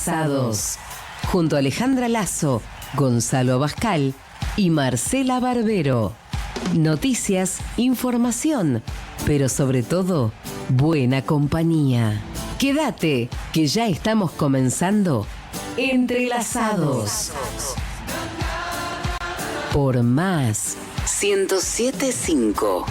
Entrelazados, junto a Alejandra Lazo, Gonzalo Abascal y Marcela Barbero. Noticias, información, pero sobre todo, buena compañía. Quédate, que ya estamos comenzando Entrelazados. Por Más 107.5.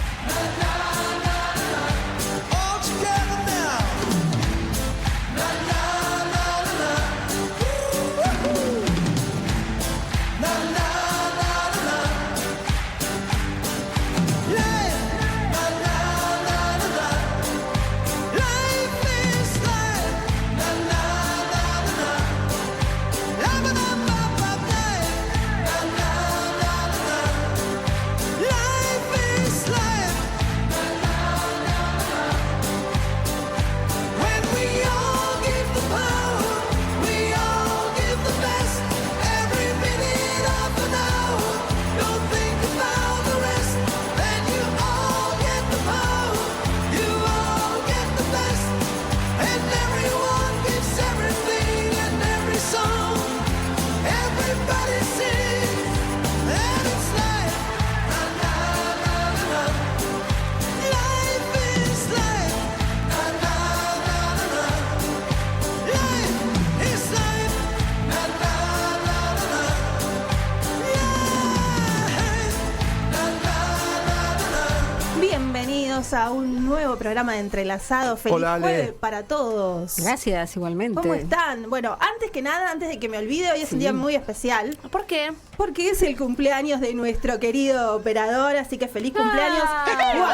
A un nuevo programa de Entrelazados. Feliz jueves para todos. Gracias, igualmente. ¿Cómo están? Bueno, antes que nada, antes de que me olvide, hoy es un día muy especial. ¿Por qué? Porque es el cumpleaños de nuestro querido operador, así que feliz cumpleaños.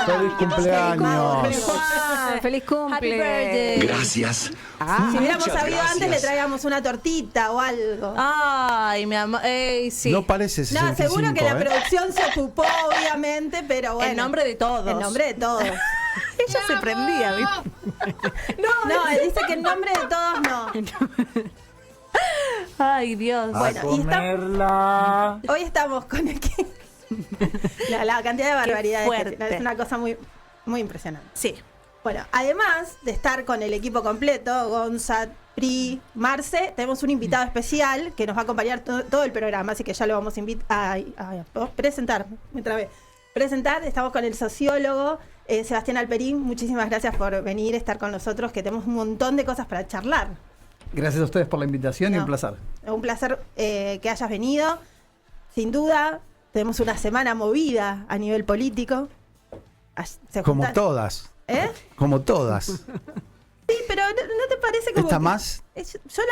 ¡Feliz cumpleaños! ¡Feliz cumple! Gracias. Si hubiéramos sabido antes, le traíamos una tortita o algo. Ay, mi amor. Sí. No parece 65, No, seguro que la producción se ocupó, obviamente, pero bueno. En nombre de todos. En nombre de todos. Ella se prendía, ¿viste? No, dice que en nombre de todos no. Ay, Dios. Bueno, y hoy estamos con el que... la cantidad de barbaridades que tiene, es una cosa muy, muy impresionante. Sí. Bueno, además de estar con el equipo completo, Gonza, Pri, Marce, tenemos un invitado especial que nos va a acompañar todo el programa, así que ya lo vamos a invitar a presentar. Estamos con el sociólogo Sebastián Alperín. Muchísimas gracias por venir, estar con nosotros, que tenemos un montón de cosas para charlar. Gracias a ustedes por la invitación y un placer. Un placer que hayas venido. Sin duda, tenemos una semana movida a nivel político. Como todas. Como todas. Sí, pero ¿no te parece como ¿Está más? Yo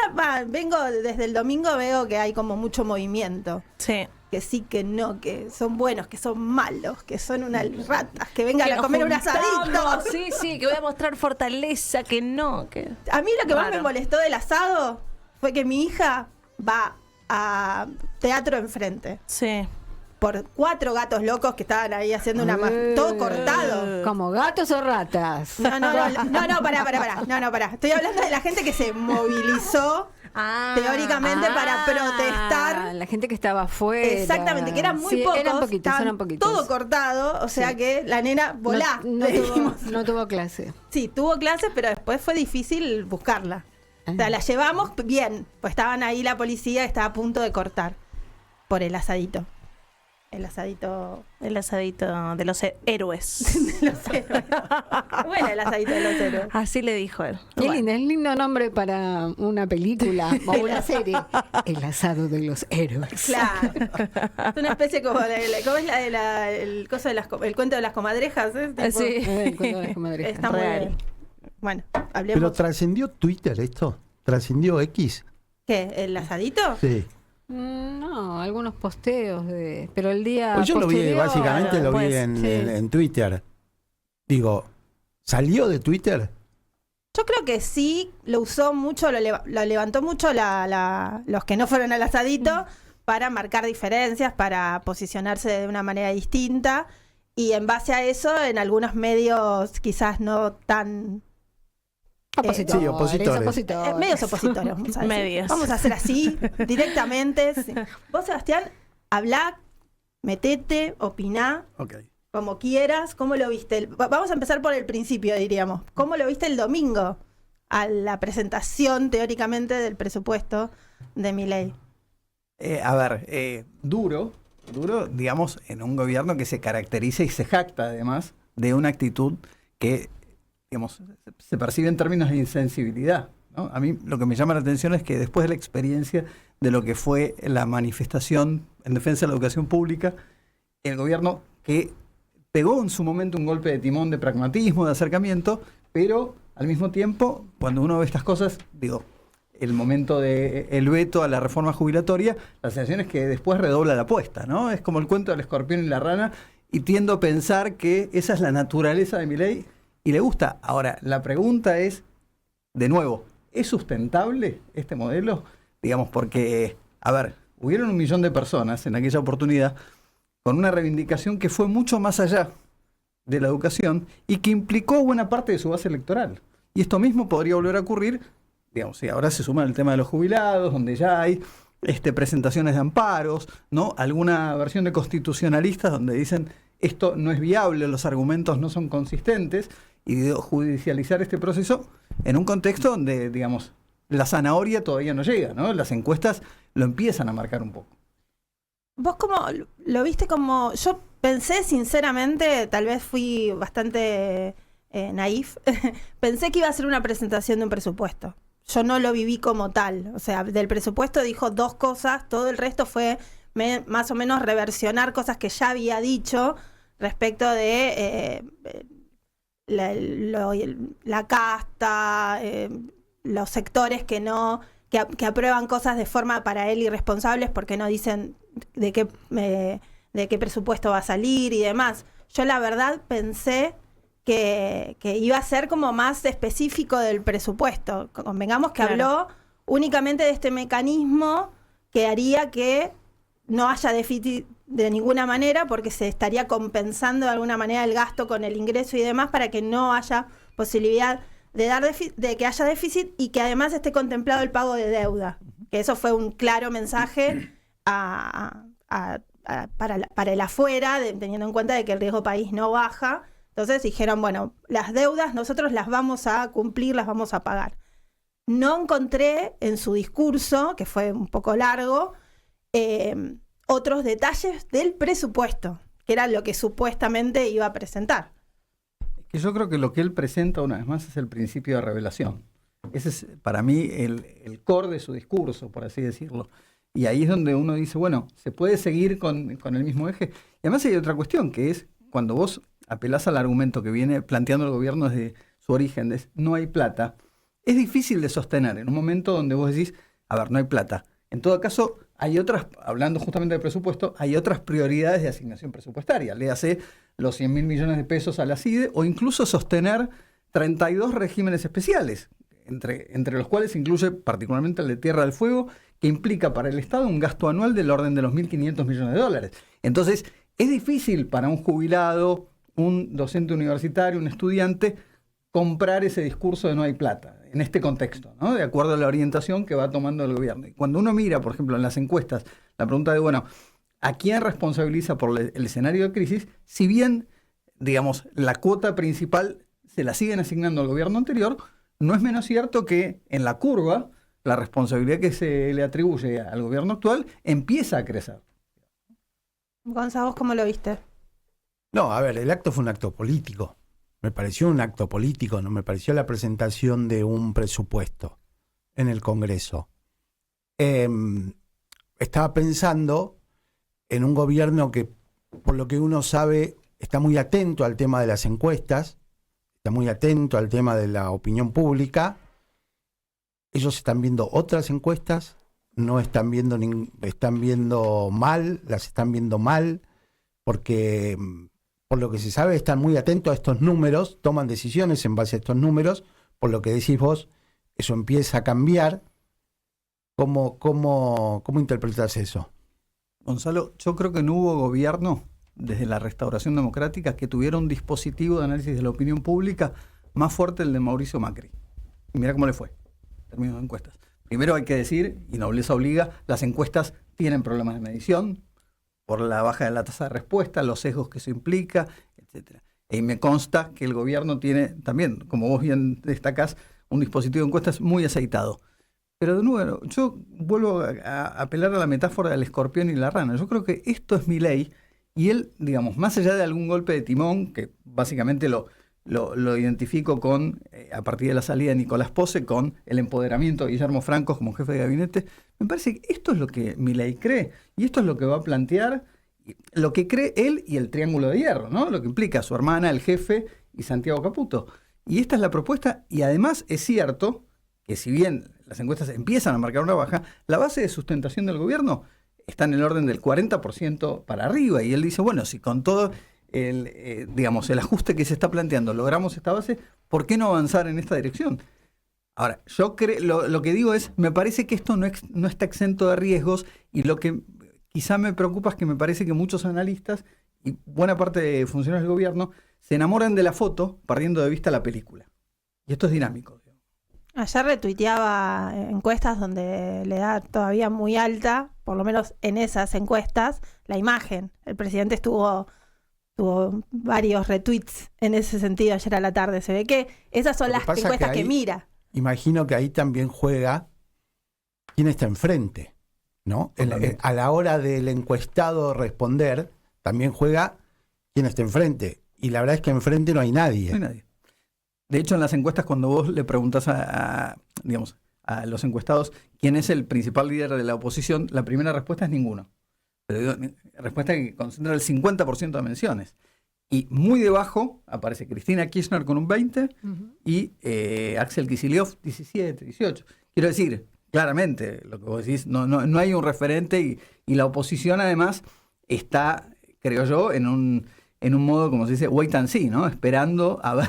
vengo desde el domingo, veo que hay como mucho movimiento. Sí. Que sí, que no, que son buenos, que son malos, que son unas ratas, que vengan a comer un asadito. Sí, que voy a mostrar fortaleza, que no. Que... A mí lo que más me molestó del asado fue que mi hija va a Teatro Enfrente. Sí. Por 4 gatos locos que estaban ahí haciendo todo cortado. ¿Como gatos o ratas? No, pará. Estoy hablando de la gente que se movilizó teóricamente para protestar. La gente que estaba afuera. Exactamente, que eran muy pocos. Eran poquitos. Todo cortado, o sea que la nena volá. No tuvo clase. Sí, tuvo clase, pero después fue difícil buscarla. O sea, la llevamos bien, pues estaban ahí la policía, estaba a punto de cortar por el asadito. El asadito de los héroes. Bueno, el asadito de los héroes. Así le dijo él. Qué lindo nombre para una película o una serie. El asado de los héroes. Claro. Es una especie como ¿cómo es el cuento de las comadrejas? Sí. El cuento de las comadrejas. Está muy bien. Bueno, hablemos. ¿Pero trascendió Twitter esto? ¿Trascendió X? ¿Qué? ¿El asadito? Sí. No, algunos posteos pero el día pues yo lo vi, básicamente lo vi sí. en Twitter. Digo, ¿salió de Twitter? Yo creo que sí, lo usó mucho, lo levantó mucho los que no fueron al asadito para marcar diferencias, para posicionarse de una manera distinta, y en base a eso, en algunos medios quizás no tan... Opositores. Sí, opositores. Medios opositores, vamos a decir. Medios. Vamos a hacer así, directamente. Sí. Vos, Sebastián, hablá, metete, opiná, como quieras. ¿Cómo lo viste? Vamos a empezar por el principio, diríamos. ¿Cómo lo viste el domingo? a la presentación teóricamente del presupuesto de Milei. Duro, digamos, en un gobierno que se caracteriza y se jacta además de una actitud que, digamos, se percibe en términos de insensibilidad, ¿no? A mí lo que me llama la atención es que después de la experiencia de lo que fue la manifestación en defensa de la educación pública, el gobierno que pegó en su momento un golpe de timón de pragmatismo, de acercamiento, pero al mismo tiempo, cuando uno ve estas cosas, digo, el momento del veto a la reforma jubilatoria, la sensación es que después redobla la apuesta, ¿no? Es como el cuento del escorpión y la rana, y tiendo a pensar que esa es la naturaleza de Milei y le gusta. Ahora, la pregunta es, de nuevo, ¿es sustentable este modelo? Digamos, porque, hubieron 1 millón de personas en aquella oportunidad con una reivindicación que fue mucho más allá de la educación y que implicó buena parte de su base electoral. Y esto mismo podría volver a ocurrir, digamos, si ahora se suma el tema de los jubilados, donde ya hay presentaciones de amparos, ¿no? Alguna versión de constitucionalistas donde dicen esto no es viable, los argumentos no son consistentes, y judicializar este proceso en un contexto donde, digamos, la zanahoria todavía no llega, ¿no? Las encuestas lo empiezan a marcar un poco. ¿Vos cómo lo viste? Como yo pensé, sinceramente, tal vez fui bastante naif, pensé que iba a ser una presentación de un presupuesto. Yo no lo viví como tal. O sea, del presupuesto dijo 2 cosas, todo el resto fue más o menos reversionar cosas que ya había dicho respecto de la casta, los sectores que aprueban cosas de forma para él irresponsables porque no dicen de qué presupuesto va a salir y demás. Yo la verdad pensé que iba a ser como más específico del presupuesto. Convengamos que habló únicamente de este mecanismo que haría que no haya déficit de ninguna manera, porque se estaría compensando de alguna manera el gasto con el ingreso y demás para que no haya posibilidad de que haya déficit y que además esté contemplado el pago de deuda. Que eso fue un claro mensaje para el afuera, teniendo en cuenta de que el riesgo país no baja. Entonces dijeron, bueno, las deudas nosotros las vamos a cumplir, las vamos a pagar. No encontré en su discurso, que fue un poco largo, otros detalles del presupuesto, que era lo que supuestamente iba a presentar. Que yo creo que lo que él presenta una vez más es el principio de revelación. Ese es para mí el core de su discurso, por así decirlo. Y ahí es donde uno dice, bueno, se puede seguir con el mismo eje. Y además hay otra cuestión, que es cuando vos apelás al argumento que viene planteando el gobierno desde su origen, de no hay plata, es difícil de sostener en un momento donde vos decís, no hay plata. En todo caso, hay otras, hablando justamente del presupuesto, hay otras prioridades de asignación presupuestaria. Léase los 100.000 millones de pesos a la CIDE o incluso sostener 32 regímenes especiales, entre los cuales incluye particularmente el de Tierra del Fuego, que implica para el Estado un gasto anual del orden de los 1.500 millones de dólares. Entonces, es difícil para un jubilado, un docente universitario, un estudiante, comprar ese discurso de no hay plata, en este contexto, ¿no? De acuerdo a la orientación que va tomando el gobierno. Y cuando uno mira, por ejemplo, en las encuestas, la pregunta de, bueno, ¿a quién responsabiliza por el escenario de crisis? Si bien, digamos, la cuota principal se la siguen asignando al gobierno anterior, no es menos cierto que en la curva la responsabilidad que se le atribuye al gobierno actual empieza a crecer. Gonzalo, ¿vos cómo lo viste? No, el acto fue un acto político. Me pareció un acto político, no me pareció la presentación de un presupuesto en el Congreso. Estaba pensando en un gobierno que, por lo que uno sabe, está muy atento al tema de las encuestas, está muy atento al tema de la opinión pública. Ellos están viendo otras encuestas, no están viendo, están viendo mal, las están viendo mal, porque por lo que se sabe están muy atentos a estos números, toman decisiones en base a estos números, por lo que decís vos, eso empieza a cambiar. ¿Cómo interpretas eso? Gonzalo, yo creo que no hubo gobierno desde la restauración democrática que tuviera un dispositivo de análisis de la opinión pública más fuerte el de Mauricio Macri. Y mira cómo le fue en términos de encuestas. Primero hay que decir, y nobleza obliga, las encuestas tienen problemas de medición por la baja de la tasa de respuesta, los sesgos que eso implica, etc. Y me consta que el gobierno tiene también, como vos bien destacás, un dispositivo de encuestas muy aceitado. Pero de nuevo, yo vuelvo a apelar a la metáfora del escorpión y la rana. Yo creo que esto es Milei y él, digamos, más allá de algún golpe de timón, que básicamente lo identifico con, a partir de la salida de Nicolás Posse, con el empoderamiento de Guillermo Franco como jefe de gabinete, me parece que esto es lo que Milei cree y esto es lo que va a plantear, lo que cree él y el Triángulo de Hierro, ¿no? Lo que implica su hermana, el jefe y Santiago Caputo. Y esta es la propuesta y además es cierto que si bien las encuestas empiezan a marcar una baja, la base de sustentación del gobierno está en el orden del 40% para arriba. Y él dice, bueno, si con todo el ajuste que se está planteando logramos esta base, ¿por qué no avanzar en esta dirección? Ahora, yo creo, lo que digo es, me parece que esto no está exento de riesgos y lo que quizá me preocupa es que me parece que muchos analistas y buena parte de funcionarios del gobierno se enamoran de la foto perdiendo de vista la película. Y esto es dinámico. Ayer retuiteaba encuestas donde le da todavía muy alta, por lo menos en esas encuestas, la imagen. El presidente tuvo varios retweets en ese sentido ayer a la tarde. Se ve que esas son las encuestas que mira. Imagino que ahí también juega quién está enfrente, ¿no? A la hora del encuestado responder, también juega quién está enfrente. Y la verdad es que enfrente no hay nadie. No hay nadie. De hecho, en las encuestas, cuando vos le preguntás a los encuestados quién es el principal líder de la oposición, la primera respuesta es ninguno. Pero respuesta que concentra el 50% de menciones. Y muy debajo aparece Cristina Kirchner con un 20% y Axel Kicillof 17, 18. Quiero decir, claramente, lo que vos decís, no hay un referente y la oposición además está, creo yo, en un modo, como se dice, wait and see, ¿no? Esperando a ver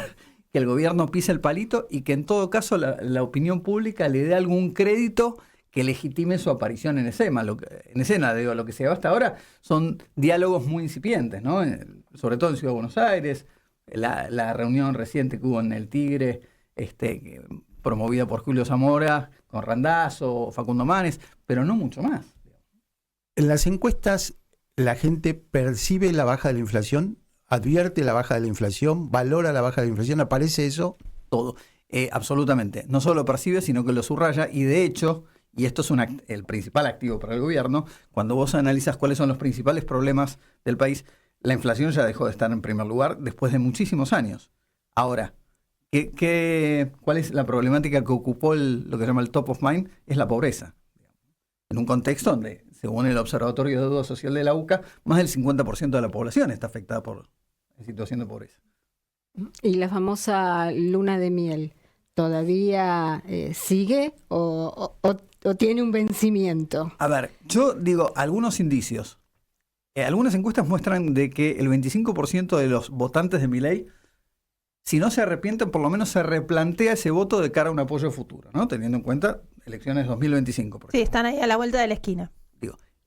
que el gobierno pise el palito y que en todo caso la opinión pública le dé algún crédito que legitime su aparición en escena. Lo que se ve hasta ahora son diálogos muy incipientes, ¿no? Sobre todo en Ciudad de Buenos Aires, la reunión reciente que hubo en El Tigre, promovida por Julio Zamora, con Randazzo, Facundo Manes, pero no mucho más. En las encuestas, la gente percibe la baja de la inflación, advierte la baja de la inflación, valora la baja de la inflación, ¿aparece eso? Todo, absolutamente. No solo lo percibe, sino que lo subraya y de hecho, y esto es el principal activo para el gobierno, cuando vos analizas cuáles son los principales problemas del país, la inflación ya dejó de estar en primer lugar después de muchísimos años. Ahora, ¿cuál es la problemática que ocupó lo que se llama el top of mind? Es la pobreza. En un contexto donde, según el Observatorio de Deuda Social de la UCA, más del 50% de la población está afectada por situación de pobreza. ¿Y la famosa luna de miel todavía sigue o tiene un vencimiento? A ver, yo digo algunos indicios. Algunas encuestas muestran de que el 25% de los votantes de Milei, si no se arrepienten, por lo menos se replantea ese voto de cara a un apoyo futuro, ¿no? Teniendo en cuenta elecciones 2025. Sí, están ahí a la vuelta de la esquina.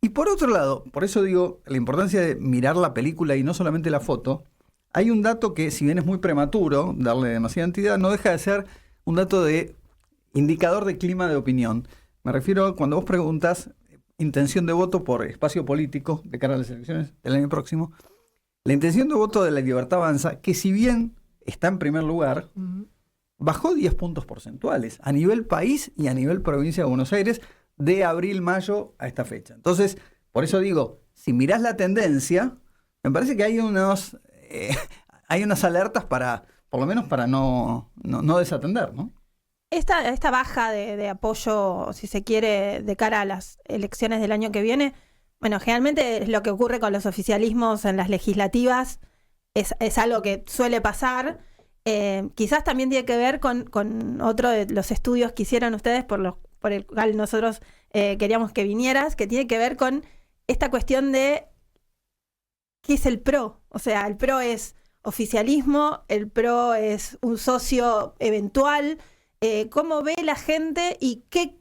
Y por otro lado, por eso digo, la importancia de mirar la película y no solamente la foto, hay un dato que, si bien es muy prematuro darle demasiada entidad, no deja de ser un dato de indicador de clima de opinión. Me refiero a cuando vos preguntás intención de voto por espacio político de cara a las elecciones del año próximo, la intención de voto de La Libertad Avanza, que si bien está en primer lugar, bajó 10 puntos porcentuales a nivel país y a nivel provincia de Buenos Aires de abril-mayo a esta fecha. Entonces, por eso digo, si mirás la tendencia, me parece que hay unas alertas para, por lo menos para no desatender, ¿no? Esta baja de apoyo, si se quiere, de cara a las elecciones del año que viene, bueno, generalmente es lo que ocurre con los oficialismos en las legislativas, es algo que suele pasar. Quizás también tiene que ver con otro de los estudios que hicieron ustedes por el cual nosotros queríamos que vinieras, que tiene que ver con esta cuestión de ¿qué es el PRO? O sea, el PRO es oficialismo, el PRO es un socio eventual. ¿Cómo ve la gente y qué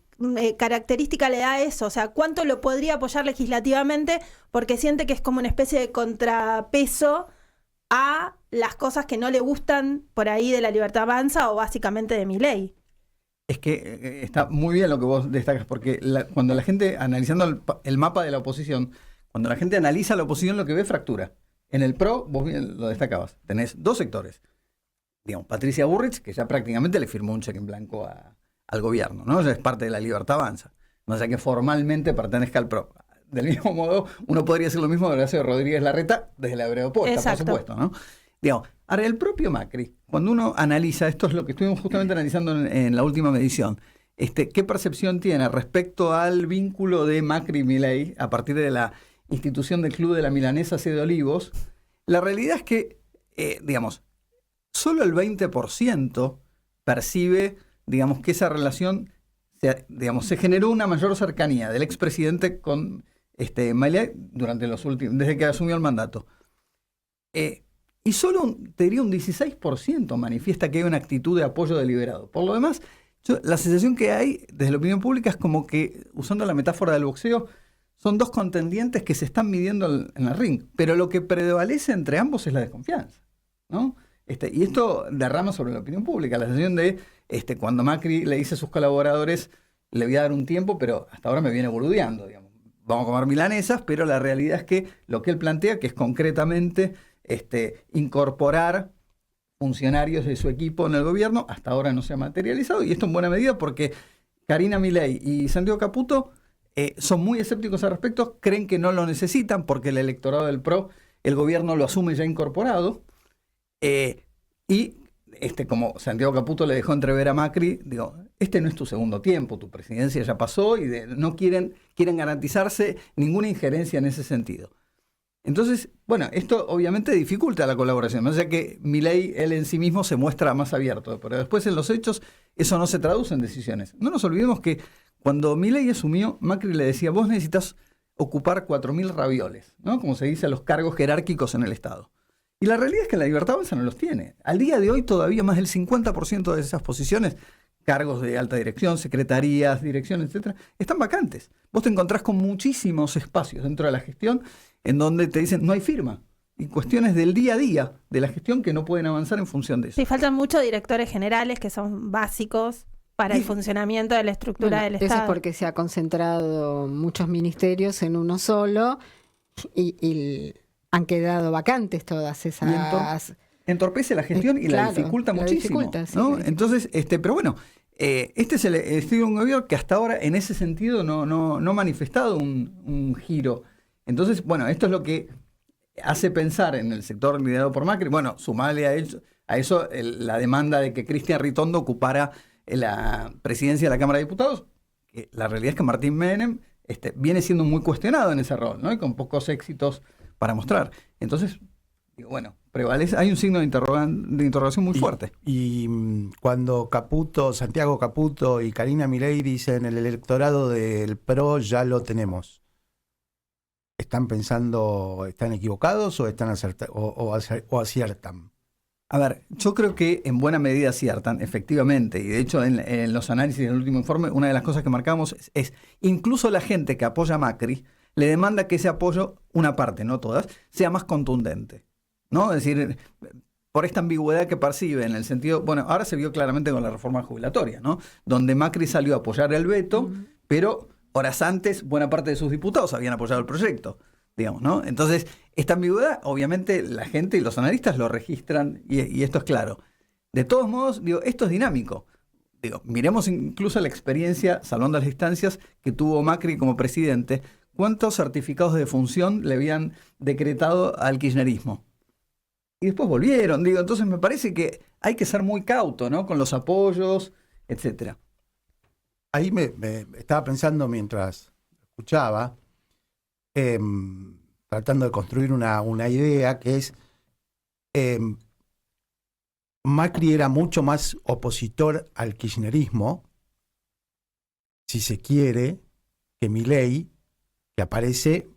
característica le da eso? O sea, ¿cuánto lo podría apoyar legislativamente? Porque siente que es como una especie de contrapeso a las cosas que no le gustan por ahí de La Libertad Avanza o básicamente de Milei. Es que está muy bien lo que vos destacas, porque cuando la gente, analizando el mapa de la oposición, cuando la gente analiza la oposición, lo que ve es fractura. En el PRO, vos bien lo destacabas, tenés dos sectores. digamos, Patricia Bullrich, que ya prácticamente le firmó un cheque en blanco al gobierno, ¿no? Ya es parte de la Libertad Avanza. No sé que formalmente pertenezca al PRO. Del mismo modo, uno podría decir lo mismo de Horacio Rodríguez Larreta desde la vereda opuesta, Exacto. por supuesto, ¿no? Digamos, ahora, el propio Macri, cuando uno analiza, esto es lo que estuvimos justamente analizando en la última medición, ¿qué percepción tiene respecto al vínculo de Macri y Milei a partir de la institución del Club de la Milanesa C. de Olivos? La realidad es que, digamos, solo el 20% percibe, digamos, que esa relación, se generó una mayor cercanía del expresidente con Milei durante desde que asumió el mandato. Y solo, te diría, un 16% manifiesta que hay una actitud de apoyo deliberado. Por lo demás, la sensación que hay desde la opinión pública es como que, usando la metáfora del boxeo, son dos contendientes que se están midiendo en el ring, pero lo que prevalece entre ambos es la desconfianza, ¿no? Y esto derrama sobre la opinión pública, la sensación de cuando Macri le dice a sus colaboradores, le voy a dar un tiempo, pero hasta ahora me viene boludeando, digamos. Vamos a comer milanesas, pero la realidad es que lo que él plantea, que es concretamente incorporar funcionarios de su equipo en el gobierno, hasta ahora no se ha materializado, y esto en buena medida porque Karina Milei y Santiago Caputo son muy escépticos al respecto, creen que no lo necesitan porque el electorado del PRO, el gobierno lo asume ya incorporado, y como Santiago Caputo le dejó entrever a Macri, digo, no es tu segundo tiempo, tu presidencia ya pasó y no quieren garantizarse ninguna injerencia en ese sentido. Entonces, bueno, esto obviamente dificulta la colaboración, o sea que Milei, él en sí mismo se muestra más abierto, pero después en los hechos eso no se traduce en decisiones. No nos olvidemos que cuando Milei asumió, Macri le decía, vos necesitas ocupar 4.000 ravioles, ¿no? Como se dice a los cargos jerárquicos en el Estado. Y la realidad es que la Libertad Avanza no los tiene. Al día de hoy todavía más del 50% de esas posiciones, cargos de alta dirección, secretarías, dirección, etcétera, están vacantes. Vos te encontrás con muchísimos espacios dentro de la gestión en donde te dicen no hay firma. Y cuestiones del día a día de la gestión que no pueden avanzar en función de eso. Sí, faltan muchos directores generales que son básicos para el funcionamiento de la estructura del Estado. Eso es porque se ha concentrado muchos ministerios en uno solo y han quedado vacantes todas esas. Entorpece la gestión y la dificulta muchísimo. ¿No? Entonces, pero bueno, este es el estilo de un gobierno que hasta ahora en ese sentido no ha manifestado un giro. Entonces, bueno, esto es lo que hace pensar en el sector liderado por Macri. Bueno, sumarle a eso la demanda de que Cristian Ritondo ocupara la presidencia de la Cámara de Diputados, que la realidad es que Martín Menem viene siendo muy cuestionado en ese rol, ¿no? Y con pocos éxitos para mostrar. Entonces, digo, bueno, prevalece, hay un signo de interrogación muy fuerte. Y cuando Santiago Caputo y Karina Milei dicen el electorado del PRO ya lo tenemos, ¿están pensando, están equivocados o están o aciertan? A ver, yo creo que en buena medida aciertan, efectivamente, y de hecho en los análisis del último informe, una de las cosas que marcamos es incluso la gente que apoya a Macri le demanda que ese apoyo, una parte, no todas, sea más contundente, ¿no? Es decir, por esta ambigüedad que percibe en el sentido, bueno, ahora se vio claramente con la reforma jubilatoria, ¿no? Donde Macri salió a apoyar el veto, pero horas antes buena parte de sus diputados habían apoyado el proyecto, digamos, ¿no? Entonces, esta ambigüedad, obviamente, la gente y los analistas lo registran y esto es claro. De todos modos, digo, esto es dinámico. Digo, miremos incluso la experiencia, salvando las distancias, que tuvo Macri como presidente. ¿Cuántos certificados de defunción le habían decretado al kirchnerismo? Y después volvieron, digo, entonces me parece que hay que ser muy cauto, ¿no? Con los apoyos, etcétera. Ahí me estaba pensando mientras escuchaba, tratando de construir una idea que es, Macri era mucho más opositor al kirchnerismo, si se quiere, que Milei, que aparece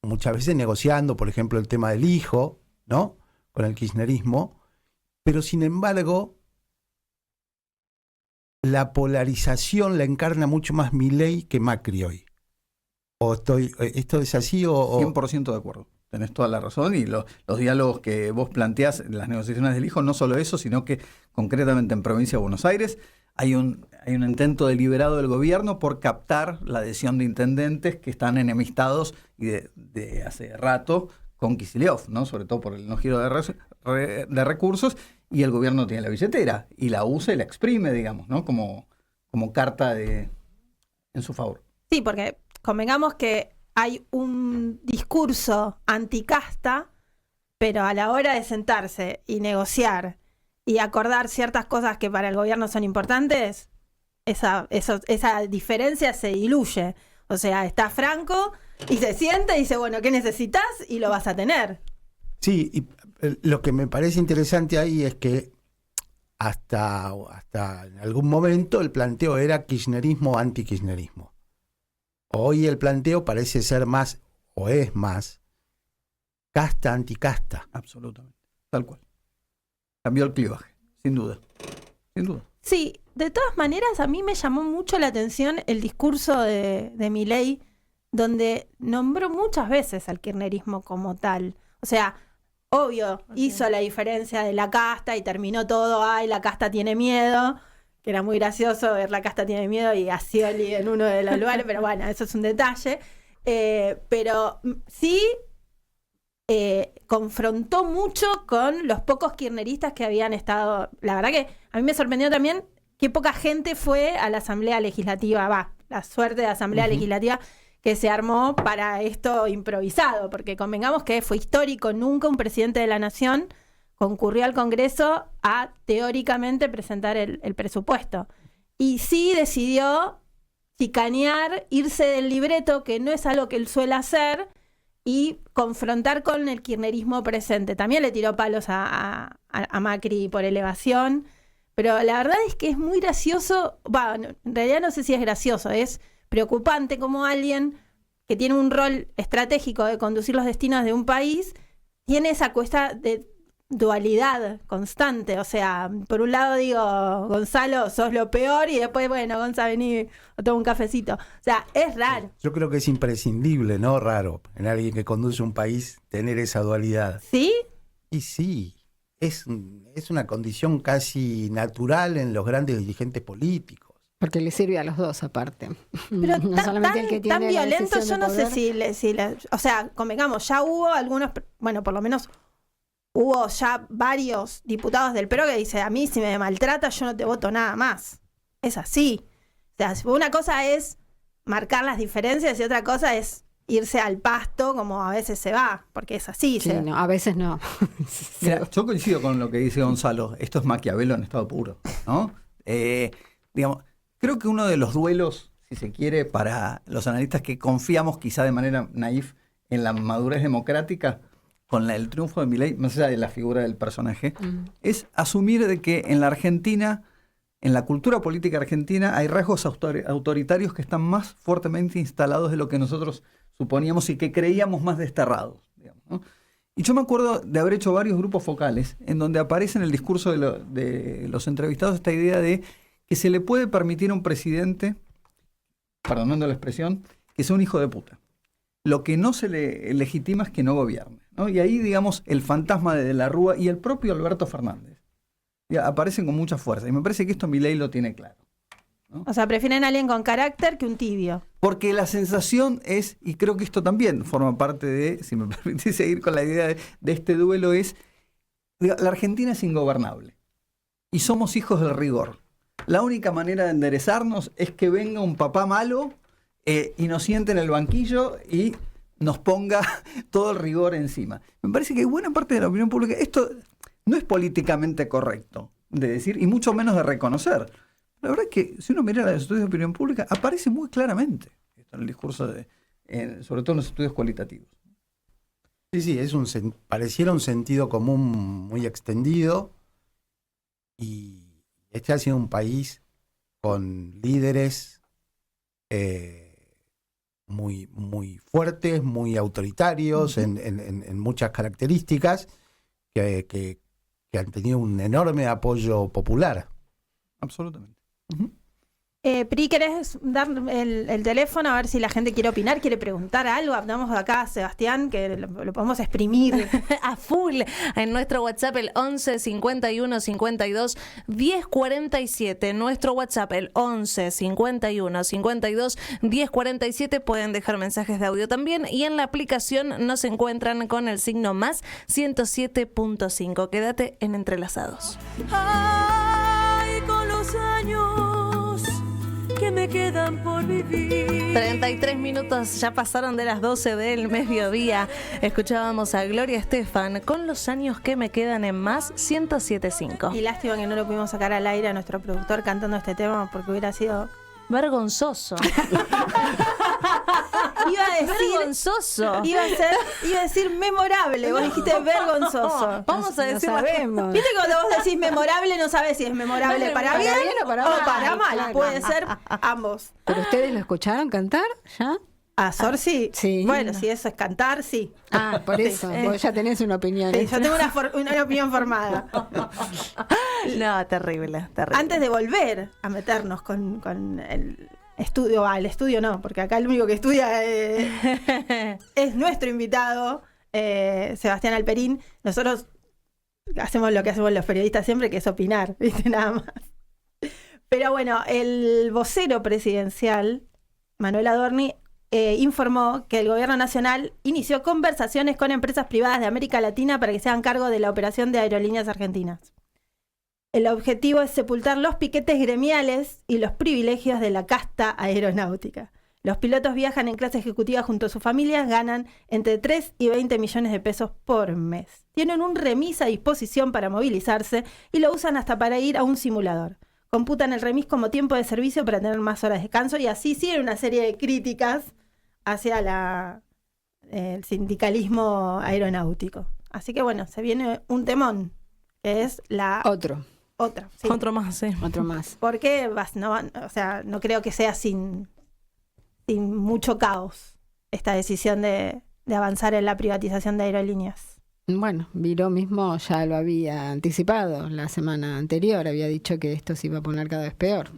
muchas veces negociando, por ejemplo, el tema del hijo, ¿no? Con el kirchnerismo, pero sin embargo, la polarización la encarna mucho más Milei que Macri hoy. ¿Esto es así o...? 100% de acuerdo. Tenés toda la razón y los diálogos que vos planteás en las negociaciones del hijo, no solo eso, sino que concretamente en Provincia de Buenos Aires hay un intento deliberado del gobierno por captar la adhesión de intendentes que están enemistados y de hace rato con Kicillof, ¿no? Sobre todo por el no giro de de recursos y el gobierno tiene la billetera y la usa y la exprime, digamos, ¿no? Como carta en su favor. Sí, porque convengamos que hay un discurso anticasta, pero a la hora de sentarse y negociar y acordar ciertas cosas que para el gobierno son importantes, esa diferencia se diluye. O sea, está Franco y se sienta y dice, bueno, ¿qué necesitas? Y lo vas a tener. Sí, y lo que me parece interesante ahí es que hasta en algún momento el planteo era kirchnerismo anti-kirchnerismo. Hoy el planteo parece ser más, o es más, casta anticasta. Absolutamente, tal cual. Cambió el clivaje, sin duda. Sin duda. Sí, de todas maneras a mí me llamó mucho la atención el discurso de Milei, donde nombró muchas veces al kirchnerismo como tal. O sea, obvio, hizo la diferencia de la casta y terminó todo, ay, la casta tiene miedo, que era muy gracioso ver la casta tiene miedo y a Scioli en uno de los lugares, pero bueno, eso es un detalle. Pero sí confrontó mucho con los pocos kirchneristas que habían estado. La verdad que a mí me sorprendió también que poca gente fue a la Asamblea Legislativa, la suerte de Asamblea Legislativa que se armó para esto improvisado, porque convengamos que fue histórico, nunca un presidente de la Nación concurrió al Congreso a teóricamente presentar el presupuesto. Y sí decidió chicanear, irse del libreto, que no es algo que él suele hacer, y confrontar con el kirchnerismo presente. También le tiró palos a Macri por elevación, pero la verdad es que es muy gracioso, en realidad no sé si es gracioso, es preocupante como alguien que tiene un rol estratégico de conducir los destinos de un país, tiene esa cuesta de dualidad constante. O sea, por un lado digo, Gonzalo, sos lo peor, y después, bueno, Gonzalo, vení, o toma un cafecito. O sea, es raro. Yo creo que es imprescindible, ¿no? Raro, en alguien que conduce un país, tener esa dualidad. ¿Sí? Y sí, es una condición casi natural en los grandes dirigentes políticos. Porque le sirve a los dos aparte. Pero no solamente el que tiene tan la violento, decisión yo de no sé poder. si o sea, convengamos, ya hubo algunos, bueno, por lo menos hubo ya varios diputados del PRO que dicen, a mí si me maltrata yo no te voto nada más. Es así. O sea, una cosa es marcar las diferencias y otra cosa es irse al pasto como a veces se va, porque es así. Sí, no, a veces no. Mira, yo coincido con lo que dice Gonzalo. Esto es Maquiavelo en estado puro, ¿no? Digamos, creo que uno de los duelos, si se quiere, para los analistas que confiamos quizá de manera naif en la madurez democrática, con el triunfo de Milei, más allá de la figura del personaje, es asumir de que en la Argentina, en la cultura política argentina, hay rasgos autoritarios que están más fuertemente instalados de lo que nosotros suponíamos y que creíamos más desterrados, digamos, ¿no? Y yo me acuerdo de haber hecho varios grupos focales en donde aparece en el discurso de los entrevistados esta idea de que se le puede permitir a un presidente, perdonando la expresión, que sea un hijo de puta. Lo que no se le legitima es que no gobierne, ¿no? Y ahí, digamos, el fantasma de la Rúa y el propio Alberto Fernández aparecen con mucha fuerza. Y me parece que esto Milei lo tiene claro, ¿no? O sea, prefieren a alguien con carácter que un tibio. Porque la sensación es, y creo que esto también forma parte de, si me permitís seguir con la idea de este duelo, es, la Argentina es ingobernable. Y somos hijos del rigor. La única manera de enderezarnos es que venga un papá malo y nos siente en el banquillo y nos ponga todo el rigor encima. Me parece que buena parte de la opinión pública, esto no es políticamente correcto de decir, y mucho menos de reconocer. La verdad es que si uno mira los estudios de opinión pública, aparece muy claramente esto en el discurso, sobre todo en los estudios cualitativos. Sí, pareciera un sentido común muy extendido, y este ha sido un país con líderes muy, muy fuertes, muy autoritarios en muchas características que han tenido un enorme apoyo popular. Absolutamente. Pri, ¿querés dar el teléfono a ver si la gente quiere opinar, quiere preguntar algo? Hablamos de acá, Sebastián, que lo podemos exprimir. A full en nuestro WhatsApp, el 11 51 52 10 47. Nuestro WhatsApp, el 11 51 52 10 47. Pueden dejar mensajes de audio también. Y en la aplicación nos encuentran con el signo más 107.5. Quédate en Entrelazados. Ay, con los años que me quedan por vivir. 33 minutos ya pasaron de las 12 del mediodía. Escuchábamos a Gloria Estefan con los años que me quedan en más 107.5. Y lástima que no lo pudimos sacar al aire a nuestro productor cantando este tema porque hubiera sido vergonzoso. Iba a decir vergonzoso. Iba a decir memorable. Vos dijiste vergonzoso. Vamos a decir, no sabemos. Viste que cuando vos decís memorable no sabes si es memorable para bien o para mal. Claro. Puede ser ambos. ¿Pero ustedes lo escucharon cantar ya? A Sor sí. Sí. Bueno, si eso es cantar, sí. Ah, por eso. Vos ya tenés una opinión. Sí, yo tengo una opinión formada. No, terrible. Antes de volver a meternos con el estudio, el estudio no, porque acá el único que estudia es nuestro invitado, Sebastián Alperín. Nosotros hacemos lo que hacemos los periodistas siempre, que es opinar, ¿viste? Nada más. Pero bueno, el vocero presidencial, Manuel Adorni, informó que el gobierno nacional inició conversaciones con empresas privadas de América Latina para que se hagan cargo de la operación de Aerolíneas Argentinas. El objetivo es sepultar los piquetes gremiales y los privilegios de la casta aeronáutica. Los pilotos viajan en clase ejecutiva junto a sus familias, ganan entre 3 y 20 millones de pesos por mes. Tienen un remis a disposición para movilizarse y lo usan hasta para ir a un simulador. Computan el remis como tiempo de servicio para tener más horas de descanso y así siguen una serie de críticas hacia el sindicalismo aeronáutico. Así que bueno, se viene un temón, que es la... Otra, sí. Otro más, sí. Otro más. Porque no creo que sea sin mucho caos esta decisión de avanzar en la privatización de aerolíneas. Bueno, Viró mismo ya lo había anticipado la semana anterior, había dicho que esto se iba a poner cada vez peor.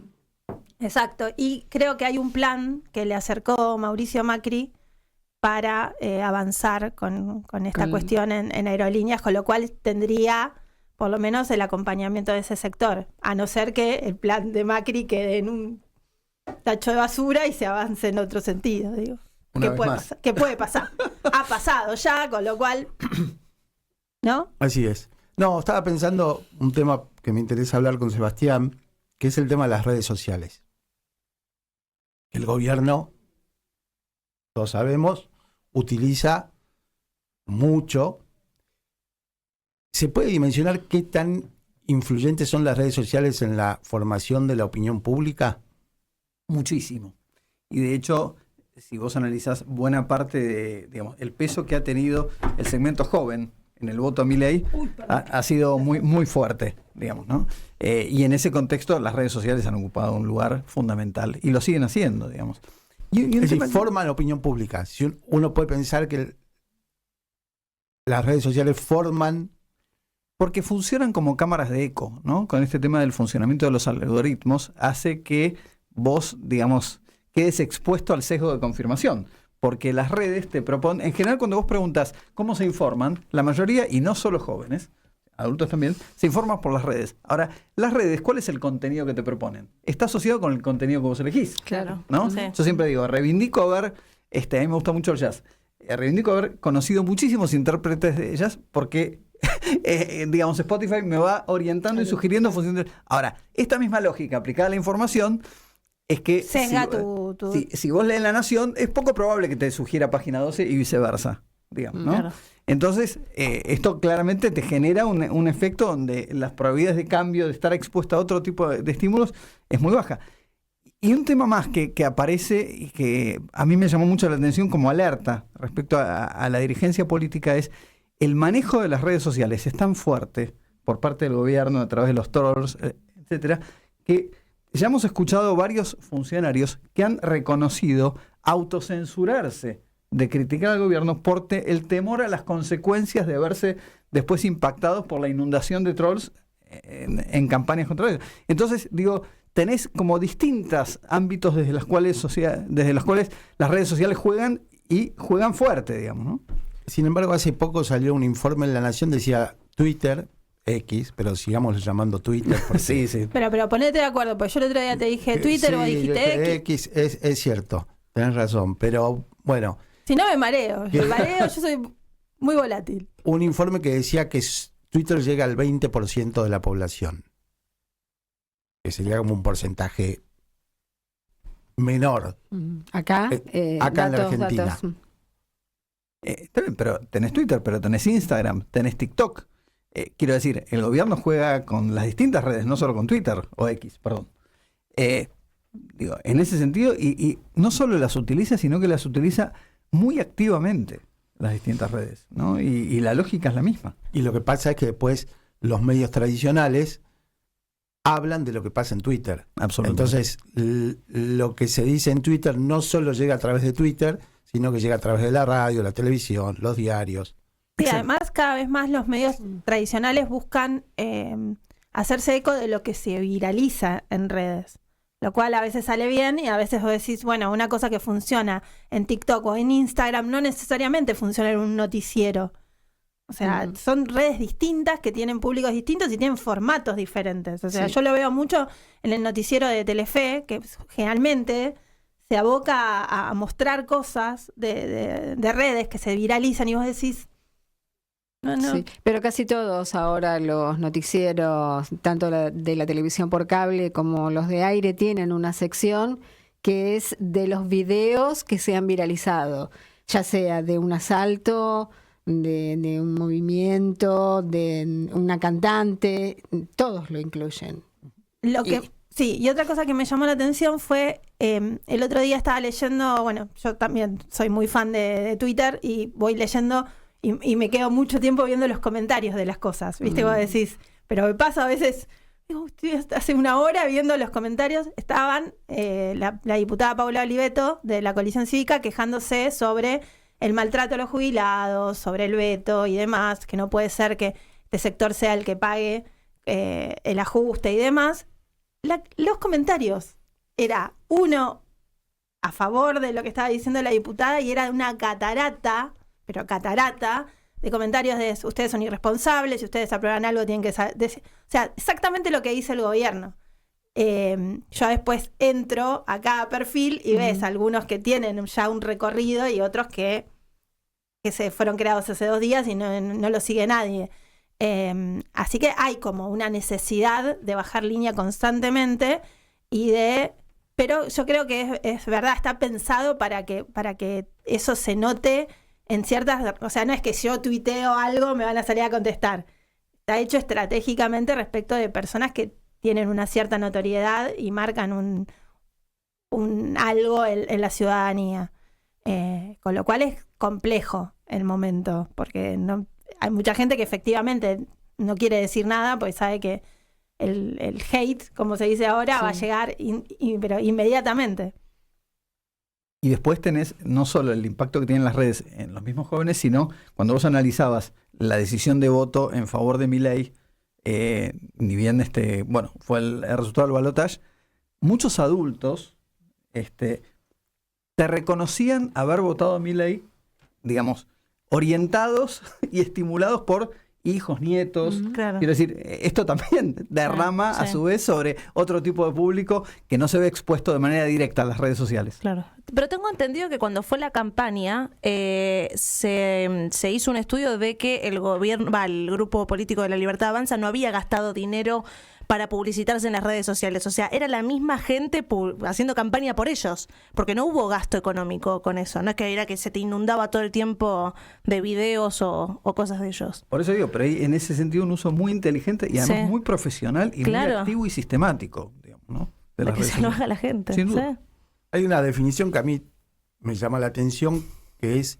Exacto, y creo que hay un plan que le acercó Mauricio Macri para avanzar con esta cuestión en aerolíneas, con lo cual tendría por lo menos el acompañamiento de ese sector, a no ser que el plan de Macri quede en un tacho de basura y se avance en otro sentido, digo. ¿Qué puede pasar? Ha pasado ya, con lo cual, ¿no? Así es. No, estaba pensando un tema que me interesa hablar con Sebastián, que es el tema de las redes sociales. El gobierno, todos sabemos, utiliza mucho. ¿Se puede dimensionar qué tan influyentes son las redes sociales en la formación de la opinión pública? Muchísimo. Y de hecho, si vos analizás buena parte de, digamos, el peso que ha tenido el segmento joven en el voto a Milei ha sido muy, muy fuerte, digamos, ¿no? Y en ese contexto las redes sociales han ocupado un lugar fundamental y lo siguen haciendo, digamos. Es decir, forman la opinión pública. Si uno puede pensar que las redes sociales forman... Porque funcionan como cámaras de eco, ¿no? Con este tema del funcionamiento de los algoritmos, hace que vos, digamos, quedes expuesto al sesgo de confirmación. Porque las redes te proponen, en general cuando vos preguntas cómo se informan, la mayoría, y no solo jóvenes, adultos también, se informan por las redes. Ahora, las redes, ¿cuál es el contenido que te proponen? Está asociado con el contenido que vos elegís. Claro. ¿No? Sí. Yo siempre digo, reivindico haber, a mí me gusta mucho el jazz, reivindico haber conocido muchísimos intérpretes de jazz porque... digamos, Spotify me va orientando y sugiriendo en función de... Ahora, esta misma lógica aplicada a la información es que si vos lees La Nación, es poco probable que te sugiera página 12 y viceversa, digamos, ¿no? Claro. Entonces, esto claramente te genera un efecto donde las probabilidades de cambio, de estar expuesto a otro tipo de estímulos, es muy baja. Y un tema más que aparece y que a mí me llamó mucho la atención como alerta respecto a la dirigencia política es el manejo de las redes sociales es tan fuerte por parte del gobierno a través de los trolls, etcétera, que ya hemos escuchado varios funcionarios que han reconocido autocensurarse de criticar al gobierno por el temor a las consecuencias de verse después impactados por la inundación de trolls en campañas contra ellos. Entonces, digo, tenés como distintos ámbitos desde los cuales las redes sociales juegan y juegan fuerte, digamos, ¿no? Sin embargo, hace poco salió un informe en La Nación, decía Twitter, X, pero sigamos llamando Twitter. Porque sí. Pero ponete de acuerdo, porque yo el otro día te dije Twitter, o dijiste X. Es cierto, tenés razón, pero bueno. Si no me mareo, yo soy muy volátil. Un informe que decía que Twitter llega al 20% de la población, que sería como un porcentaje menor. Acá en la Argentina. Está bien, pero tenés Twitter, pero tenés Instagram, tenés TikTok. Quiero decir, el gobierno juega con las distintas redes, no solo con Twitter, o X, perdón. En ese sentido, y no solo las utiliza, sino que las utiliza muy activamente, las distintas redes, ¿no? Y la lógica es la misma. Y lo que pasa es que después los medios tradicionales hablan de lo que pasa en Twitter. Absolutamente. Entonces, lo que se dice en Twitter no solo llega a través de Twitter, sino que llega a través de la radio, la televisión, los diarios. Y además cada vez más los medios tradicionales buscan hacerse eco de lo que se viraliza en redes. Lo cual a veces sale bien y a veces vos decís, bueno, una cosa que funciona en TikTok o en Instagram no necesariamente funciona en un noticiero. O sea, son redes distintas que tienen públicos distintos y tienen formatos diferentes. O sea, yo lo veo mucho en el noticiero de Telefe, que generalmente se aboca a mostrar cosas de redes que se viralizan y vos decís, no. Sí, pero casi todos ahora los noticieros, tanto de la televisión por cable como los de aire, tienen una sección que es de los videos que se han viralizado, ya sea de un asalto, de un movimiento, de una cantante, todos lo incluyen. Y otra cosa que me llamó la atención fue, el otro día estaba leyendo, bueno, yo también soy muy fan de Twitter y voy leyendo y me quedo mucho tiempo viendo los comentarios de las cosas, ¿viste? Vos decís, pero me pasa a veces, estoy hace una hora viendo los comentarios, estaban la diputada Paula Oliveto de la Coalición Cívica quejándose sobre el maltrato a los jubilados, sobre el veto y demás, que no puede ser que este sector sea el que pague el ajuste y demás. Los comentarios era uno a favor de lo que estaba diciendo la diputada y era una catarata de comentarios de ustedes son irresponsables, si ustedes aprueban algo tienen que decir, o sea, exactamente lo que dice el gobierno. Yo después entro a cada perfil y ves algunos que tienen ya un recorrido y otros que se fueron creados hace 2 días y no lo sigue nadie. Así que hay como una necesidad de bajar línea constantemente pero yo creo que es verdad, está pensado para que eso se note en ciertas, o sea, no es que yo tuiteo algo me van a salir a contestar. Está hecho estratégicamente respecto de personas que tienen una cierta notoriedad y marcan un algo en la ciudadanía. Con lo cual es complejo el momento, porque hay mucha gente que efectivamente no quiere decir nada, porque sabe que el hate, como se dice ahora, va a llegar pero inmediatamente. Y después tenés no solo el impacto que tienen las redes en los mismos jóvenes, sino cuando vos analizabas la decisión de voto en favor de Milei, ni bien fue el resultado del balotaje, muchos adultos te reconocían haber votado a Milei, digamos, orientados y estimulados por hijos, nietos. Claro. Quiero decir, esto también derrama a su vez sobre otro tipo de público que no se ve expuesto de manera directa a las redes sociales. Claro. Pero tengo entendido que cuando fue la campaña se hizo un estudio de que el gobierno, el grupo político de La Libertad Avanza no había gastado dinero para publicitarse en las redes sociales. O sea, era la misma gente haciendo campaña por ellos, porque no hubo gasto económico con eso. No es que era que se te inundaba todo el tiempo de videos o cosas de ellos. Por eso digo, pero hay en ese sentido un uso muy inteligente y además muy profesional y muy activo y sistemático, digamos, ¿no? De para que se lo haga la gente. Sin duda. ¿Sí? Hay una definición que a mí me llama la atención, que es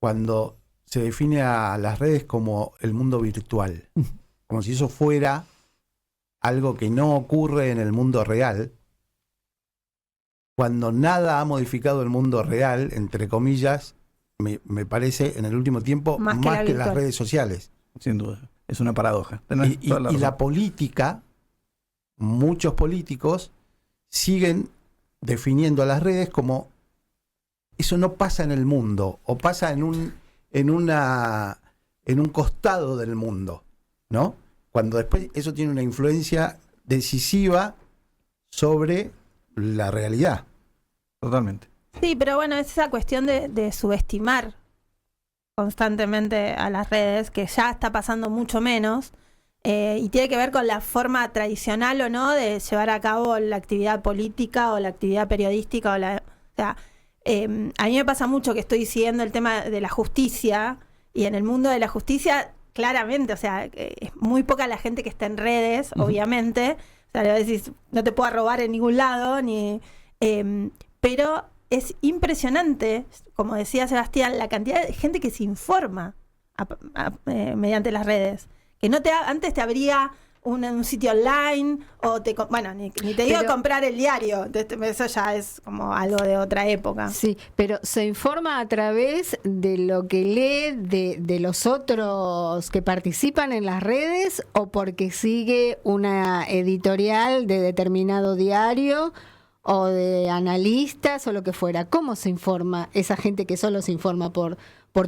cuando se define a las redes como el mundo virtual, como si eso fuera algo que no ocurre en el mundo real, cuando nada ha modificado el mundo real, entre comillas, me parece en el último tiempo más que las redes sociales. Sin duda, es una paradoja. Y la política muchos políticos siguen definiendo a las redes como eso no pasa en el mundo, o pasa en un costado del mundo, ¿no? Cuando después eso tiene una influencia decisiva sobre la realidad. Totalmente. Sí, pero bueno, es esa cuestión de subestimar constantemente a las redes, que ya está pasando mucho menos, y tiene que ver con la forma tradicional o no de llevar a cabo la actividad política o la actividad periodística. O sea, a mí me pasa mucho que estoy siguiendo el tema de la justicia, y en el mundo de la justicia, claramente, o sea, es muy poca la gente que está en redes, obviamente. O sea, le decís, no te puedo robar en ningún lado, pero es impresionante, como decía Sebastián, la cantidad de gente que se informa mediante las redes. Que antes te abría un sitio online, o ni te digo comprar el diario, eso ya es como algo de otra época. Sí, pero se informa a través de lo que lee de los otros que participan en las redes, o porque sigue una editorial de determinado diario o de analistas o lo que fuera. ¿Cómo se informa esa gente que solo se informa por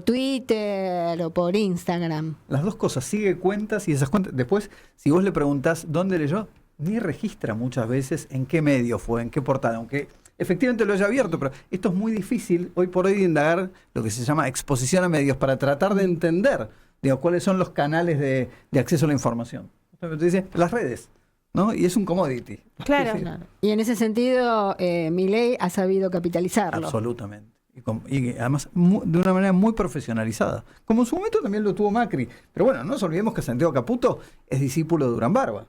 Twitter o por Instagram? Las dos cosas, sigue cuentas, y esas cuentas, después, si vos le preguntás dónde leyó, ni registra muchas veces en qué medio fue, en qué portada, aunque efectivamente lo haya abierto, pero esto es muy difícil hoy por hoy de indagar lo que se llama exposición a medios para tratar de entender, cuáles son los canales de acceso a la información. Entonces dice, las redes, ¿no? Y es un commodity. Claro. Claro. Y en ese sentido, Milei ha sabido capitalizarlo. Absolutamente. Y además de una manera muy profesionalizada. Como en su momento también lo tuvo Macri. Pero bueno, no nos olvidemos que Santiago Caputo es discípulo de Durán Barba.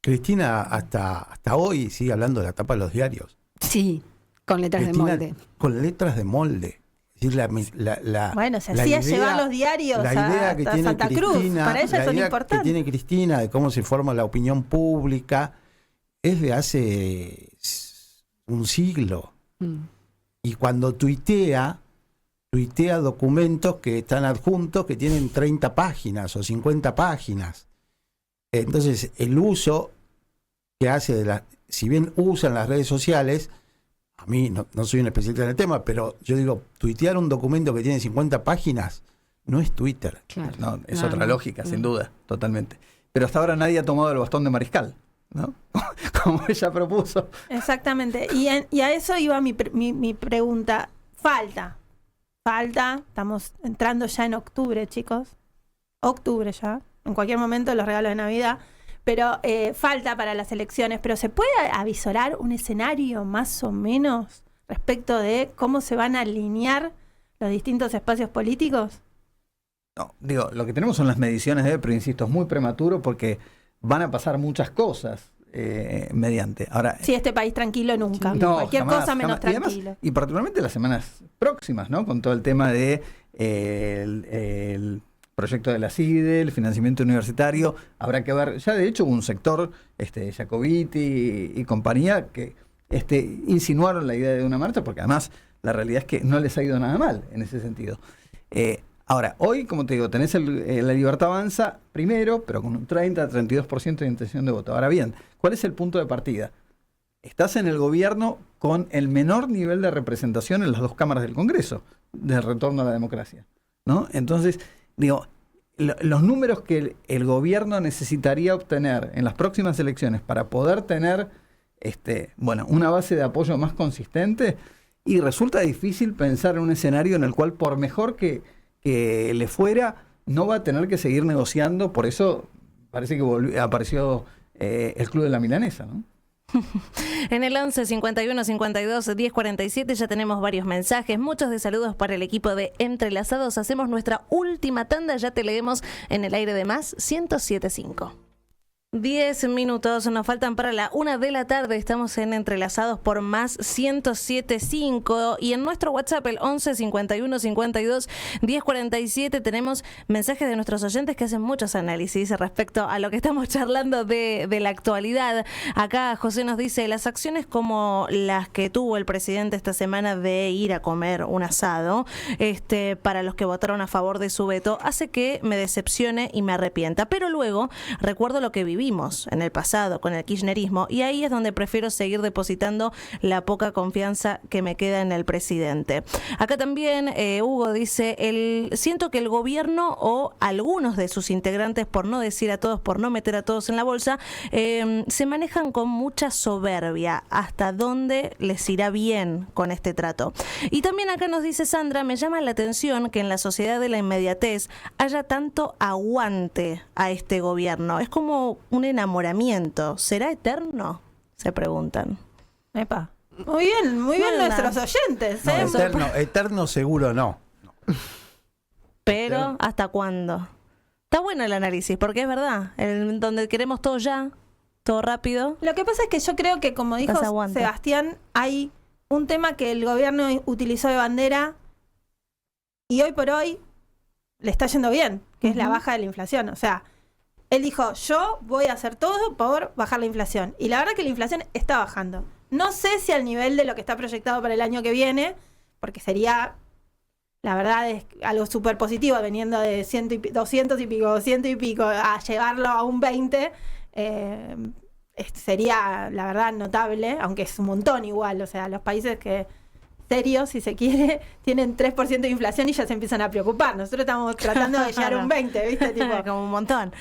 Cristina hasta hoy sigue hablando de la tapa de los diarios. Sí, con letras Cristina, de molde. Con letras de molde. Es decir, bueno, se hacía llevar los diarios a Santa Cruz. Para ella son importantes. Que tiene Cristina de cómo se forma la opinión pública es de hace un siglo. Y cuando tuitea documentos que están adjuntos que tienen 30 páginas o 50 páginas. Entonces, el uso que hace si bien usan las redes sociales, a mí no soy un especialista en el tema, pero yo digo, tuitear un documento que tiene 50 páginas no es Twitter. Claro. No, es otra lógica, sin duda, totalmente. Pero hasta ahora nadie ha tomado el bastón de mariscal, ¿no? Como ella propuso. Exactamente. Y a eso iba mi pregunta. Falta. Estamos entrando ya en octubre, chicos. Octubre ya. En cualquier momento los regalos de Navidad. Pero falta para las elecciones. Pero ¿se puede avisorar un escenario más o menos respecto de cómo se van a alinear los distintos espacios políticos? No, lo que tenemos son las mediciones pero insisto, es muy prematuro porque van a pasar muchas cosas mediante. Ahora, sí, este país tranquilo nunca. No, cualquier jamás, cosa menos jamás. tranquilo. Y particularmente las semanas próximas, ¿no? Con todo el tema de el proyecto de la CIDE, el financiamiento universitario. Habrá que ver, ya de hecho hubo un sector, Jacobiti y compañía, que insinuaron la idea de una marcha, porque además la realidad es que no les ha ido nada mal en ese sentido. Ahora, hoy, como te digo, tenés la Libertad Avanza primero, pero con un 30-32% de intención de voto. Ahora bien, ¿cuál es el punto de partida? Estás en el gobierno con el menor nivel de representación en las dos cámaras del Congreso, del retorno a la democracia, ¿no? Entonces, los números que el gobierno necesitaría obtener en las próximas elecciones para poder tener una base de apoyo más consistente, y resulta difícil pensar en un escenario en el cual, por mejor que le fuera, no va a tener que seguir negociando. Por eso parece que apareció el Club de la Milanesa, ¿no? En el 11 51 52 10 47 ya tenemos varios mensajes, muchos de saludos para el equipo de Entrelazados. Hacemos nuestra última tanda, ya te leemos en el aire de Más 107.5. 10 minutos nos faltan para la 1 de la tarde. Estamos en Entrelazados por Más 107.5 y en nuestro WhatsApp, el 11 51 52 10 47, tenemos mensajes de nuestros oyentes que hacen muchos análisis respecto a lo que estamos charlando de la actualidad. Acá José nos dice: las acciones como las que tuvo el presidente esta semana de ir a comer un asado, para los que votaron a favor de su veto, hace que me decepcione y me arrepienta. Pero luego recuerdo lo que viví vimos en el pasado con el kirchnerismo, y ahí es donde prefiero seguir depositando la poca confianza que me queda en el presidente. Acá también Hugo dice, siento que el gobierno o algunos de sus integrantes, por no decir a todos, por no meter a todos en la bolsa, se manejan con mucha soberbia. ¿Hasta dónde les irá bien con este trato? Y también acá nos dice Sandra, me llama la atención que en la sociedad de la inmediatez haya tanto aguante a este gobierno. Es como un enamoramiento. ¿Será eterno? Se preguntan. Epa. Muy bien nuestros oyentes. No, eterno seguro no. Pero, ¿hasta cuándo? Está bueno el análisis, porque es verdad, donde queremos todo ya, todo rápido. Lo que pasa es que yo creo que, como dijo Sebastián, hay un tema que el gobierno utilizó de bandera y hoy por hoy le está yendo bien, que es la baja de la inflación. O sea, él dijo, yo voy a hacer todo por bajar la inflación. Y la verdad que la inflación está bajando. No sé si al nivel de lo que está proyectado para el año que viene, porque sería, la verdad, es algo súper positivo, veniendo de 200 y pico, a llevarlo a un 20, sería, la verdad, notable, aunque es un montón igual. O sea, los países que serios, si se quiere, tienen 3% de inflación y ya se empiezan a preocupar. Nosotros estamos tratando de llegar a un 20, ¿viste? Tipo, como un montón.